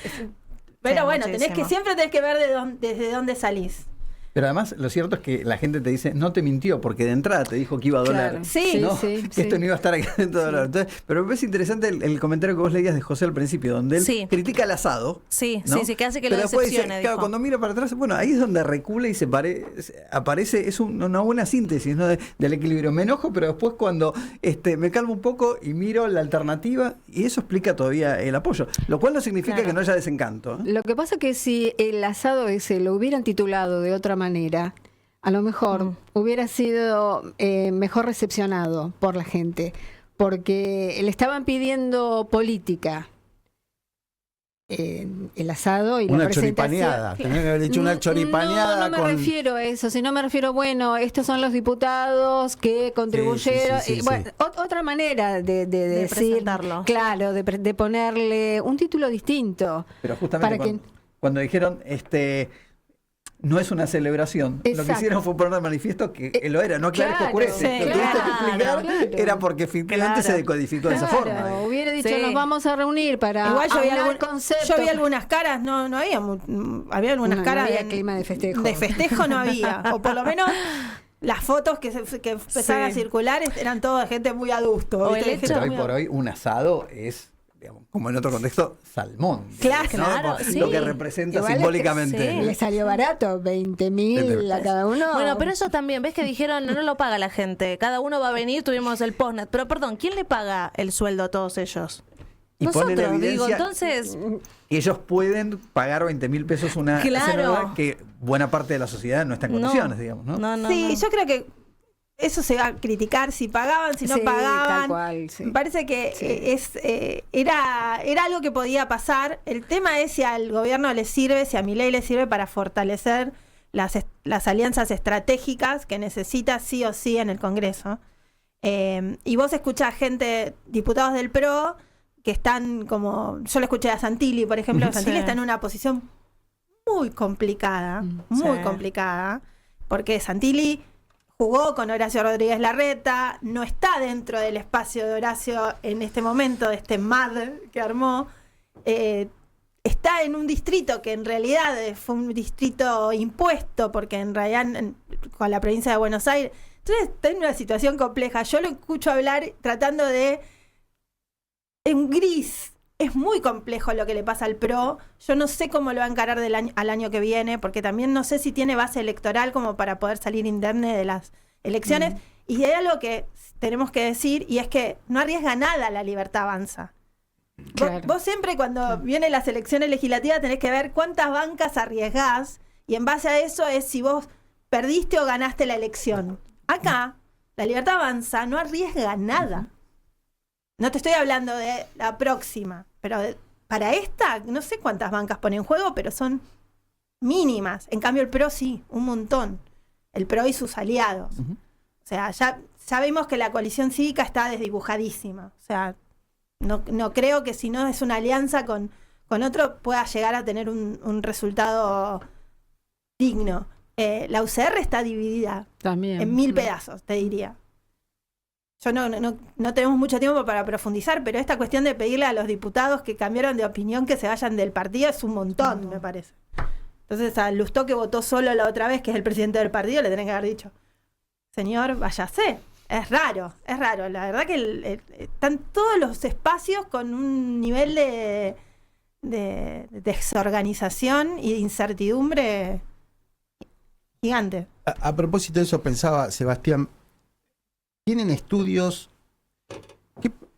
Pero sí, bueno, siempre tenés que ver desde dónde salís. Pero además, lo cierto es que la gente te dice, no te mintió, porque de entrada te dijo que iba a doler. Claro. Sí, ¿no? sí, que esto no iba a estar aquí dentro de dólar. Entonces, pero me parece interesante el comentario que vos leías de José al principio, donde él critica el asado. Sí, ¿no? sí, que hace que lo pero después decepcione. dice, claro, cuando mira para atrás, bueno, ahí es donde recula y aparece, es una buena síntesis, ¿no? del equilibrio. Me enojo, pero después cuando me calmo un poco y miro la alternativa, y eso explica todavía el apoyo. Lo cual no significa que no haya desencanto. Lo que pasa es que si el asado ese lo hubieran titulado de otra manera, a lo mejor hubiera sido mejor recepcionado por la gente, porque le estaban pidiendo política. El asado y una la presentación. choripaneada, tenés que haber dicho una choripaneada. No me refiero a eso, sino me refiero, bueno, estos son los diputados que contribuyeron. Sí. Bueno, otra manera de decir, presentarlo. claro, de ponerle un título distinto. Pero justamente cuando dijeron, no es una celebración. Exacto. Lo que hicieron fue poner de manifiesto que lo era, no aclares que oscurece. Lo que tuviste que explicar era porque efectivamente se decodificó de esa forma. Hubiera dicho, nos vamos a reunir para igual conceptos. yo vi algunas caras, no había, había algunas caras no había clima de festejo. De festejo no había, o por lo menos las fotos que empezaron a circular eran todas de gente muy adusto. Pero hoy por hoy un asado es, digamos, como en otro contexto, salmón. Claro, sí. Lo que representa Igual simbólicamente. Le salió barato, 20.000 a cada uno. Bueno, pero eso también, ves que dijeron, no lo paga la gente, cada uno va a venir, tuvimos el postnet. Pero perdón, ¿quién le paga el sueldo a todos ellos? Y pone en Nosotros, digo, evidencia entonces... ellos pueden pagar 20.000 pesos una cena que buena parte de la sociedad no está en condiciones, digamos, ¿no? Sí, yo creo que eso se va a criticar, si pagaban, si no pagaban. Tal cual, sí. Me parece que era algo que podía pasar. El tema es si al gobierno le sirve, si a Milei le sirve para fortalecer las alianzas estratégicas que necesita sí o sí en el Congreso. Y vos escuchás gente, diputados del PRO, que están como, yo le escuché a Santilli, por ejemplo, Santilli está en una posición muy complicada, porque Santilli jugó con Horacio Rodríguez Larreta, no está dentro del espacio de Horacio en este momento, de este MAD que armó, está en un distrito que en realidad fue un distrito impuesto, porque en realidad con la provincia de Buenos Aires, entonces está en una situación compleja. Yo lo escucho hablar tratando de en gris. Es muy complejo lo que le pasa al PRO. Yo no sé cómo lo va a encarar al año que viene, porque también no sé si tiene base electoral como para poder salir indemne de las elecciones. Y hay algo que tenemos que decir, y es que no arriesga nada La Libertad Avanza. Claro. Vos siempre cuando vienen las elecciones legislativas tenés que ver cuántas bancas arriesgás, y en base a eso es si vos perdiste o ganaste la elección. Acá, La Libertad Avanza no arriesga nada. No te estoy hablando de la próxima, pero para esta, no sé cuántas bancas pone en juego, pero son mínimas. En cambio, el PRO sí, un montón. El PRO y sus aliados. O sea, ya sabemos que la coalición cívica está desdibujadísima. O sea, no creo que si no es una alianza con con otro pueda llegar a tener un resultado digno. La UCR está dividida También. en 1000 pedazos, te diría. Yo no tenemos mucho tiempo para profundizar, pero esta cuestión de pedirle a los diputados que cambiaron de opinión que se vayan del partido es un montón, me parece. Entonces a Lustó, que votó solo la otra vez, que es el presidente del partido, le tienen que haber dicho, señor, váyase. Es raro. La verdad que están todos los espacios con un nivel de desorganización y de incertidumbre gigante. A propósito de eso, pensaba, Sebastián, ¿tienen estudios?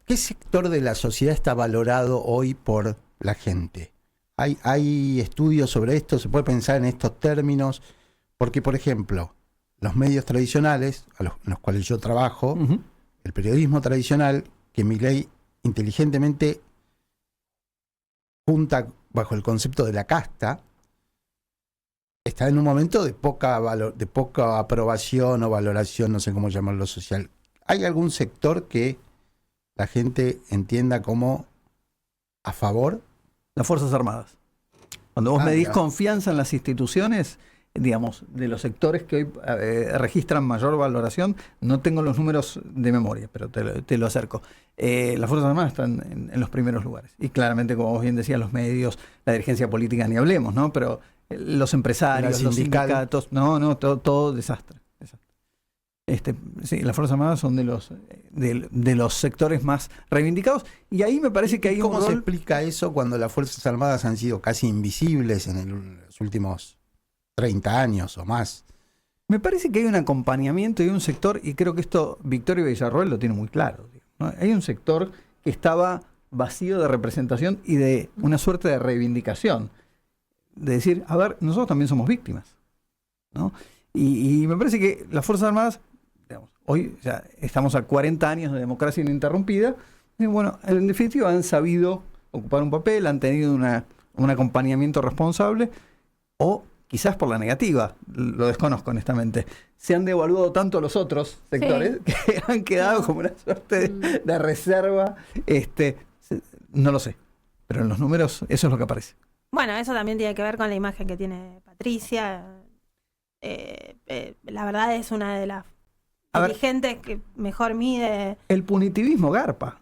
¿Qué sector de la sociedad está valorado hoy por la gente? ¿Hay estudios sobre esto? ¿Se puede pensar en estos términos? Porque, por ejemplo, los medios tradicionales, en los cuales yo trabajo, el periodismo tradicional, que Milei inteligentemente junta bajo el concepto de la casta, está en un momento de poca aprobación o valoración, no sé cómo llamarlo social. ¿Hay algún sector que la gente entienda como a favor? Las Fuerzas Armadas. Cuando vos medís confianza en las instituciones, digamos, de los sectores que hoy registran mayor valoración, no tengo los números de memoria, pero te lo acerco. Las Fuerzas Armadas están en los primeros lugares. Y claramente, como vos bien decías, los medios, la dirigencia política, ni hablemos, ¿no? Pero los empresarios, los sindicatos, todo desastre. Sí, las Fuerzas Armadas son de los sectores más reivindicados, y ahí me parece que hay un ¿Cómo rol... se explica eso cuando las Fuerzas Armadas han sido casi invisibles en los últimos 30 años o más? Me parece que hay un acompañamiento y un sector, y creo que esto Victoria Villarroel lo tiene muy claro, ¿no? Hay un sector que estaba vacío de representación y de una suerte de reivindicación, de decir, a ver, nosotros también somos víctimas, ¿no? Y me parece que las Fuerzas Armadas, digamos, hoy ya estamos a 40 años de democracia ininterrumpida, y bueno, en definitiva han sabido ocupar un papel, han tenido un acompañamiento responsable, o quizás por la negativa, lo desconozco honestamente, se han devaluado tanto los otros sectores que han quedado como una suerte de reserva, no lo sé, pero en los números eso es lo que aparece. Bueno, eso también tiene que ver con la imagen que tiene Patricia. La verdad es una de las dirigentes que mejor mide. El punitivismo garpa,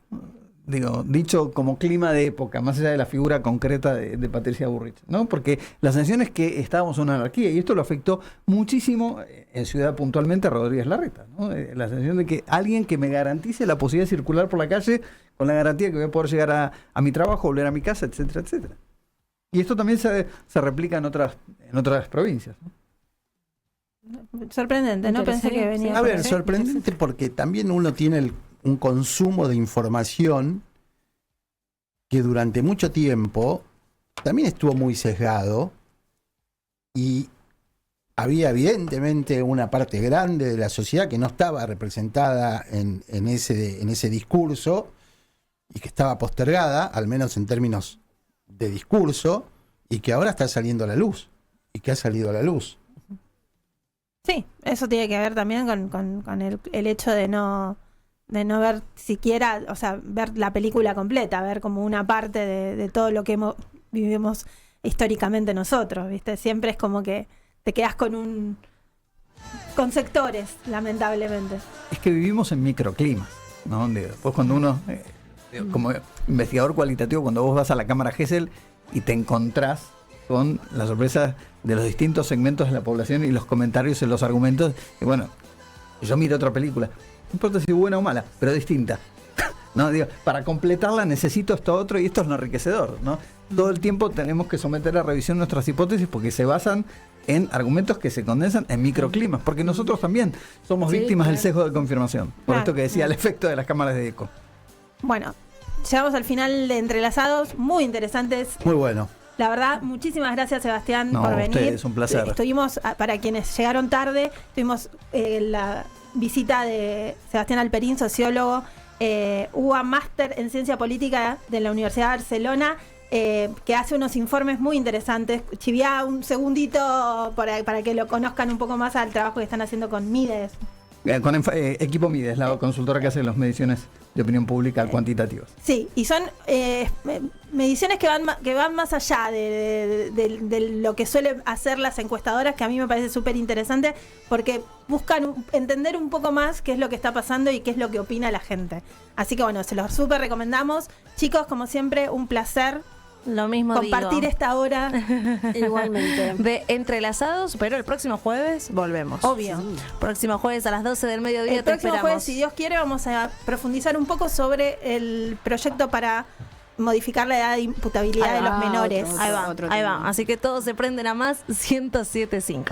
dicho como clima de época, más allá de la figura concreta de Patricia Bullrich, ¿no? Porque la sensación es que estábamos en una anarquía, y esto lo afectó muchísimo en Ciudad, puntualmente a Rodríguez Larreta, ¿no? La sensación de que alguien que me garantice la posibilidad de circular por la calle con la garantía que voy a poder llegar a mi trabajo, volver a mi casa, etcétera, etcétera. Y esto también se replica en otras provincias, ¿no? Sorprendente, no pensé que venía. A ver, sorprendente porque también uno tiene un consumo de información que durante mucho tiempo también estuvo muy sesgado, y había evidentemente una parte grande de la sociedad que no estaba representada en ese discurso, y que estaba postergada, al menos en términos de discurso, y que ahora está saliendo a la luz, y que ha salido a la luz. Sí, eso tiene que ver también con el hecho de no ver siquiera, o sea, ver la película completa, ver como una parte de todo lo que vivimos históricamente nosotros, ¿viste? Siempre es como que te quedas con sectores, lamentablemente. Es que vivimos en microclimas, ¿no? Después cuando uno, como investigador cualitativo, cuando vos vas a la cámara Gesell y te encontrás con la sorpresa de los distintos segmentos de la población y los comentarios en los argumentos, y bueno, yo miro otra película, no importa si es buena o mala, pero distinta. No, para completarla necesito esto otro, y esto es lo enriquecedor, ¿no? Todo el tiempo tenemos que someter a revisión nuestras hipótesis, porque se basan en argumentos que se condensan en microclimas, porque nosotros también somos víctimas del sesgo de confirmación, por esto que decía el efecto de las cámaras de eco. Bueno, llegamos al final de Entrelazados, muy interesantes. Muy bueno. La verdad, muchísimas gracias, Sebastián, por venir. Ustedes, un placer. Estuvimos, para quienes llegaron tarde, tuvimos la visita de Sebastián Alperín, sociólogo, UBA Máster en Ciencia Política de la Universidad de Barcelona, que hace unos informes muy interesantes. Chiviá un segundito para que lo conozcan un poco más al trabajo que están haciendo con Mides. Equipo Mides, la consultora que hace las mediciones de opinión pública cuantitativas. Sí, y son mediciones que van más allá de lo que suelen hacer las encuestadoras, que a mí me parece súper interesante, porque buscan entender un poco más qué es lo que está pasando y qué es lo que opina la gente. Así que bueno, se los súper recomendamos. Chicos, como siempre, un placer. Lo mismo compartir digo. esta hora. Igualmente. De Entrelazados, pero el próximo jueves volvemos. Obvio. Próximo jueves a las 12 del mediodía El te próximo esperamos. jueves, si Dios quiere, vamos a profundizar un poco sobre el proyecto para modificar la edad de imputabilidad de los menores. Ahí va. Así que todos se prenden a más 107.5.